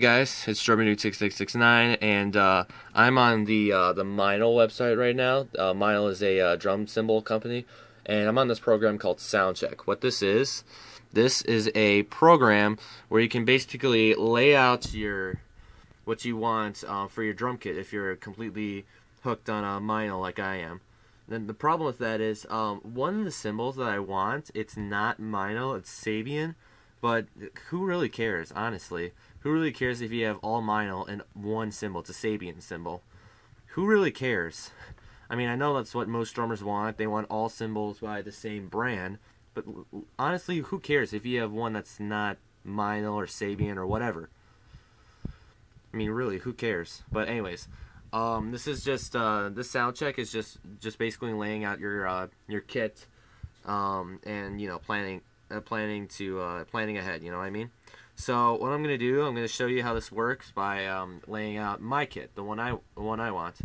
Guys, it's StrawberryNude6669, and I'm on the Meinl website right now. Meinl is a drum cymbal company, and I'm on this program called Soundcheck. What this is a program where you can basically lay out what you want for your drum kit if you're completely hooked on Meinl like I am. Then the problem with that is one of the cymbals that I want, it's not Meinl, it's Sabian. But who really cares, honestly? Who really cares if you have all Meinl and one cymbal? It's a Sabian cymbal. Who really cares? I mean, I know that's what most drummers want. They want all cymbals by the same brand. But honestly, who cares if you have one that's not Meinl or Sabian or whatever? I mean, really, who cares? But anyways, this is just this sound check is just basically laying out your kit, and you know, planning ahead, you know what I mean? So what I'm gonna do, I'm gonna show you how this works by laying out my kit, the one I want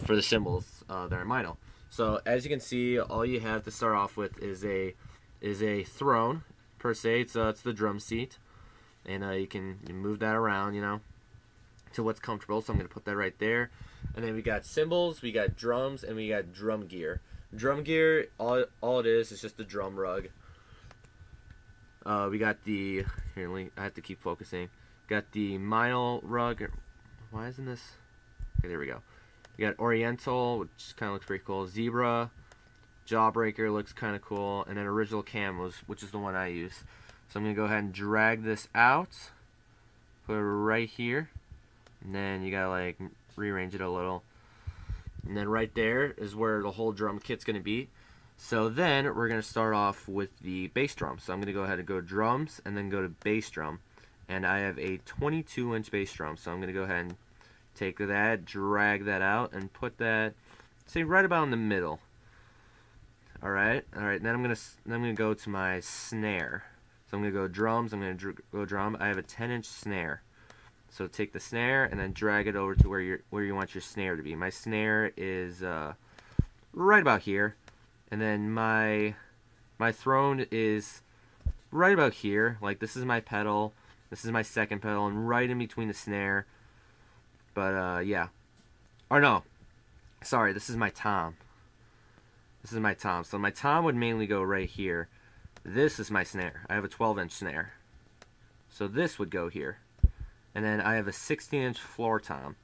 for the cymbals that are Meinl. So as you can see, all you have to start off with is a throne per se. It's the drum seat, and you can move that around, you know, to what's comfortable. So I'm gonna put that right there, and then we got cymbals, we got drums, and we got drum gear. Drum gear, all it is just a drum rug. We got the, here, I have to keep focusing. Got the Meinl rug. Why isn't this? Okay, there we go. We got Oriental, which kind of looks pretty cool. Zebra, Jawbreaker looks kind of cool, and then Original Camos, which is the one I use. So I'm gonna go ahead and drag this out, put it right here, and then you gotta like rearrange it a little, and then right there is where the whole drum kit's gonna be. So then we're going to start off with the bass drum. So I'm going to go ahead and go drums and then go to bass drum. And I have a 22-inch bass drum. So I'm going to go ahead and take that, drag that out, and put that, say, right about in the middle. Alright, then I'm going to go to my snare. So I'm going to go drums, I'm going to go drum. I have a 10-inch snare. So take the snare and then drag it over to where you want your snare to be. My snare is right about here. And then my throne is right about here. Like, this is my pedal, this is my second pedal, and right in between the snare. But yeah. Or no, sorry, this is my tom. This is my tom. So my tom would mainly go right here. This is my snare. I have a 12-inch snare. So this would go here. And then I have a 16-inch floor tom.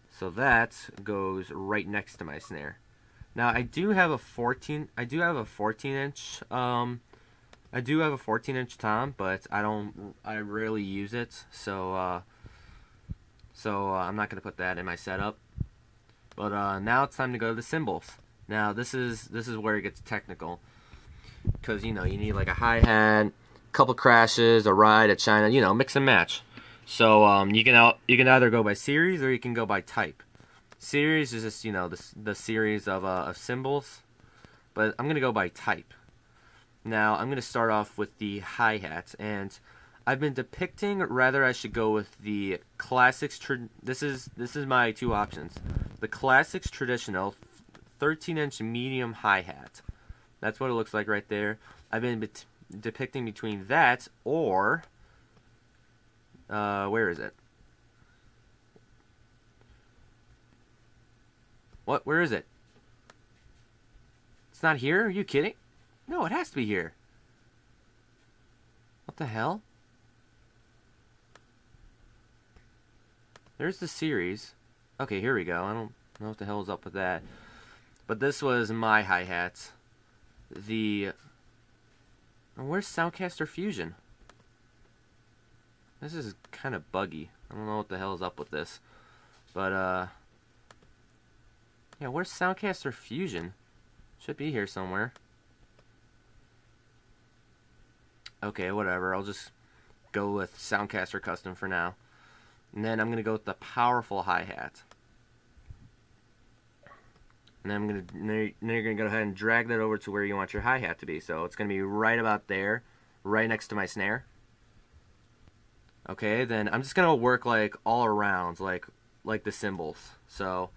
So that goes right next to my snare. Now I do have a 14-inch tom, but I rarely use it, so I'm not gonna put that in my setup. But now it's time to go to the cymbals. Now this is where it gets technical, because you know you need like a hi-hat, couple crashes, a ride, a china, you know, mix and match. So you can either go by series or you can go by type. Series is just, you know, the series of cymbals, but I'm gonna go by type. Now I'm gonna start off with the hi-hat, and I've been depicting rather I should go with the classics. This is my two options: the classics traditional 13-inch medium hi-hat. That's what it looks like right there. I've been depicting between that or where is it? What? Where is it? It's not here? Are you kidding? No, it has to be here. What the hell? There's the series. Okay, here we go. I don't know what the hell is up with that. But this was my hi-hat. Where's Soundcaster Fusion? This is kind of buggy. I don't know what the hell is up with this. But, yeah, where's Soundcaster Fusion? Should be here somewhere. Okay, whatever. I'll just go with Soundcaster Custom for now. And then I'm going to go with the powerful hi-hat. And then you're going to go ahead and drag that over to where you want your hi-hat to be. So it's going to be right about there, right next to my snare. Okay, then I'm just going to work like all around, like the cymbals. So,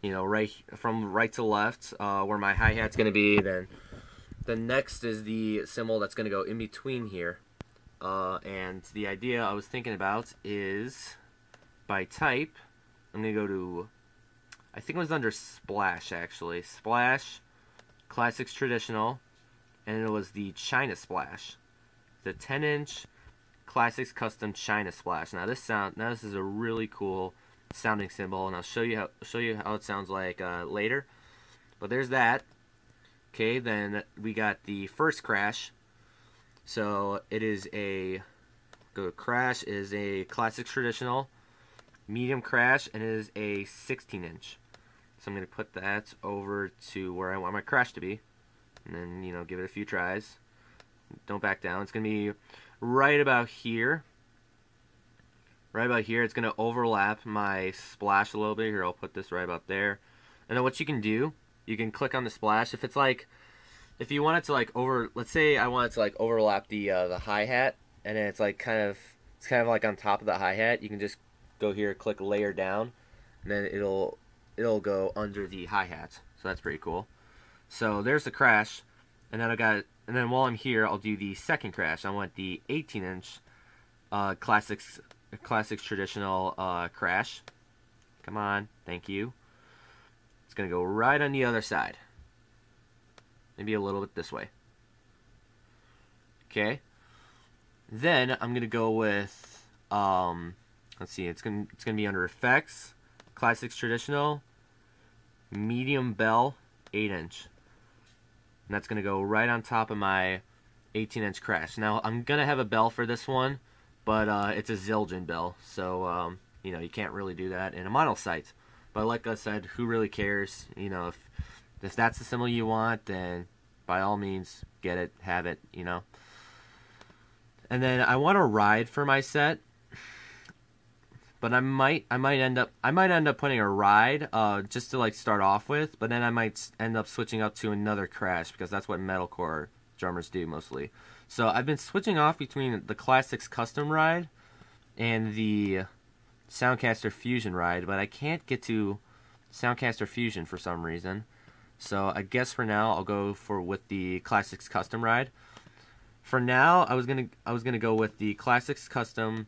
you know, right from right to left, where my hi-hat's going to be. Then the next is the cymbal that's going to go in between here. And the idea I was thinking about is by type, I'm going to go to, I think it was under Splash actually. Splash, Classics Traditional, and it was the China Splash. The 10-inch Classics Custom China Splash. Now this is a really cool sounding cymbal, and I'll show you how it sounds like later. But there's that. Okay, then we got the first crash. So it is a crash is a Classics Traditional medium crash, and it is a 16-inch. So I'm going to put that over to where I want my crash to be, and then give it a few tries. Don't back down. It's going to be right about here. Right about here. It's going to overlap my splash a little bit. Here, I'll put this right about there. And then what you can do, you can click on the splash. If it's like, if you want it to let's say I want it to overlap the hi-hat, and then it's kind of like on top of the hi-hat, you can just go here, click layer down, and then it'll go under the hi-hat. So that's pretty cool. So there's the crash, and then while I'm here, I'll do the second crash. I want the 18-inch Classics Traditional crash. Come on, thank you. It's gonna go right on the other side. Maybe a little bit this way. Okay. Then I'm gonna go with let's see. It's gonna be under Effects, Classics Traditional, Medium Bell, 8-inch. And that's going to go right on top of my 18-inch crash. Now, I'm going to have a bell for this one, but it's a Zildjian bell. So, you can't really do that in a mono site. But like I said, who really cares? If that's the cymbal you want, then by all means, get it, have it, And then I want a ride for my set. But I might end up putting a ride just to start off with, but then I might end up switching up to another crash because that's what metalcore drummers do mostly. So I've been switching off between the Classics Custom ride and the Soundcaster Fusion ride, but I can't get to Soundcaster Fusion for some reason. So I guess for now I'll go with the Classics Custom ride. For now, I was gonna go with the Classics Custom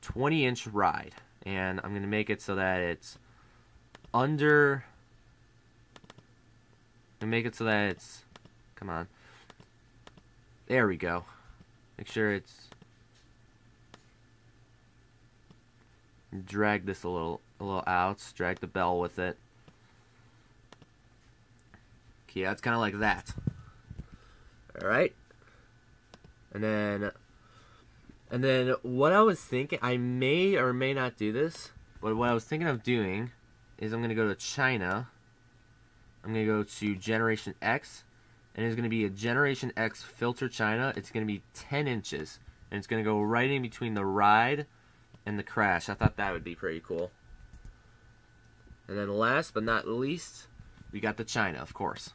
20-inch ride. And I'm going to make it so that it's under... Come on. There we go. Make sure it's... Drag this a little out. Drag the bell with it. Okay, yeah, it's kind of like that. Alright. And then what I was thinking, I may or may not do this, but what I was thinking of doing is I'm going to go to China. I'm going to go to Generation X, and it's going to be a Generation X filter China. It's going to be 10 inches, and it's going to go right in between the ride and the crash. I thought that would be pretty cool. And then last but not least, we got the China, of course.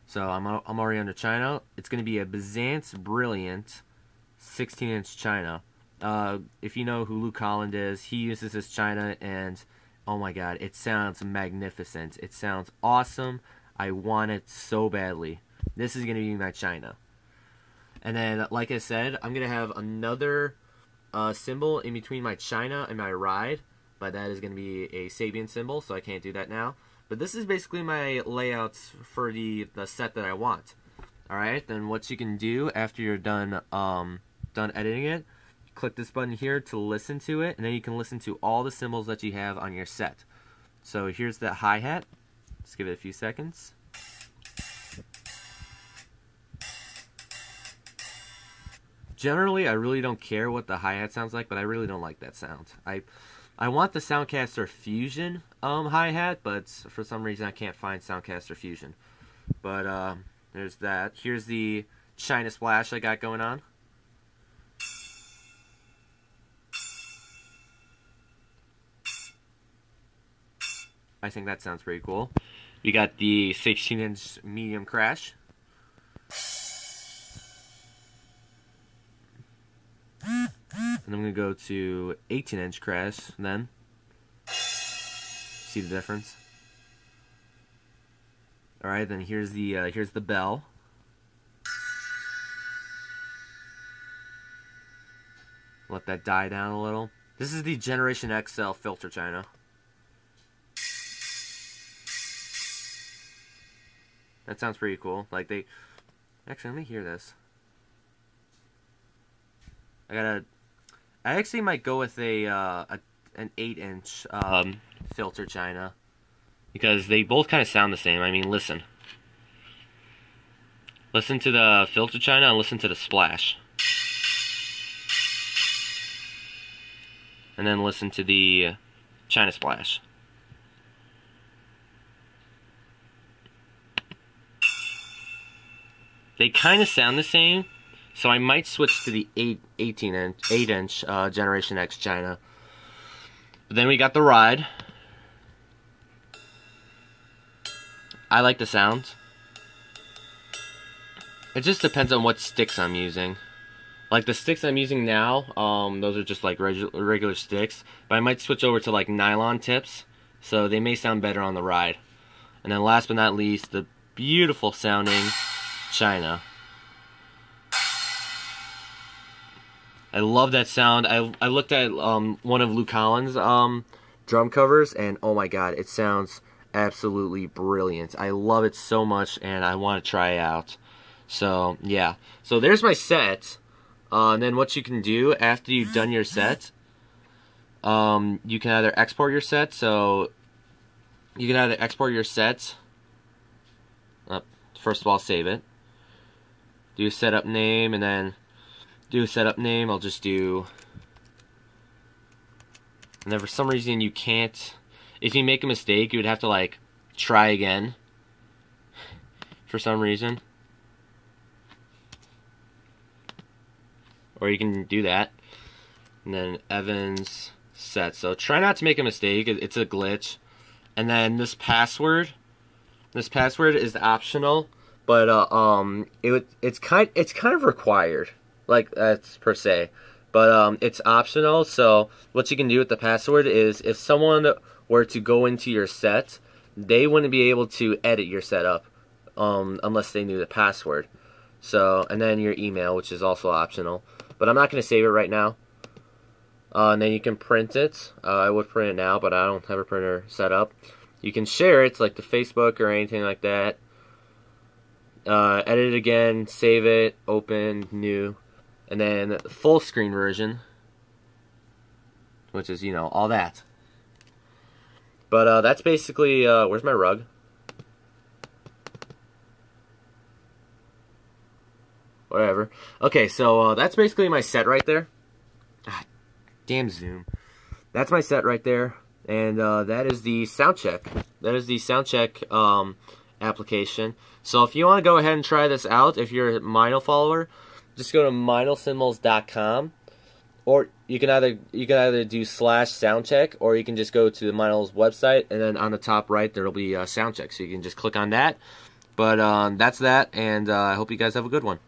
So I'm already under China. It's going to be a Byzance Brilliant 16-inch China. If you know who Luke Holland is, he uses this China, and oh my god, it sounds magnificent. It sounds awesome. I want it so badly. This is going to be my China. And then, like I said, I'm going to have another cymbal in between my China and my ride, but that is going to be a Sabian cymbal, so I can't do that now. But this is basically my layouts for the set that I want. Alright, then what you can do after you're done editing it, click this button here to listen to it, and then you can listen to all the cymbals that you have on your set. So here's the hi-hat. Let's give it a few seconds. Generally, I really don't care what the hi-hat sounds like, but I really don't like that sound. I want the Soundcaster Fusion hi-hat, but for some reason I can't find Soundcaster Fusion. But there's that. Here's the China Splash I got going on. I think that sounds pretty cool. We got the 16-inch medium crash. And I'm going to go to 18-inch crash then. See the difference? Alright, then here's the bell. Let that die down a little. This is the Generation XL filter china. That sounds pretty cool. Like they... Actually, let me hear this. I actually might go with an 8-inch filter china. Because they both kind of sound the same. I mean, listen. Listen to the filter china and listen to the splash. And then listen to the china splash. They kind of sound the same, so I might switch to the 8-inch Generation X china. But then we got the Ride. I like the sound. It just depends on what sticks I'm using. Like the sticks I'm using now, those are just like regular sticks. But I might switch over to like nylon tips, so they may sound better on the Ride. And then last but not least, the beautiful sounding china. I love that sound. I looked at one of Luke Collins' drum covers, and oh my god, it sounds absolutely brilliant. I love it so much, and I want to try it out. So yeah, so there's my set. And then what you can do after you've done your set, you can either export your set. So you can either export your set. First of all, save it. Do a setup name, and then do a setup name. I'll just do. And then for some reason you can't. If you make a mistake, you would have to like try again. For some reason. Or you can do that. And then Evans set. So try not to make a mistake. It's a glitch. And then this password. This password is optional, but it's kind of required. Like that's per se. But it's optional. So what you can do with the password is if someone were to go into your set, they wouldn't be able to edit your setup unless they knew the password. So, and then your email, which is also optional. But I'm not going to save it right now. And then you can print it. I would print it now, but I don't have a printer set up. You can share it, like to Facebook or anything like that. Edit it again, save it, open, new. And then the full screen version, which is, you know, all that. But that's basically, where's my rug? Whatever. Okay, so that's basically my set right there. Ah, damn Zoom. That's my set right there. And that is the Soundcheck. That is the Soundcheck application. So if you want to go ahead and try this out, if you're a Meinl follower, just go to meinlcymbals.com. Or you can either do /Soundcheck, or you can just go to the Meinl's website, and then on the top right there will be Soundcheck. So you can just click on that. But that's that, and I hope you guys have a good one.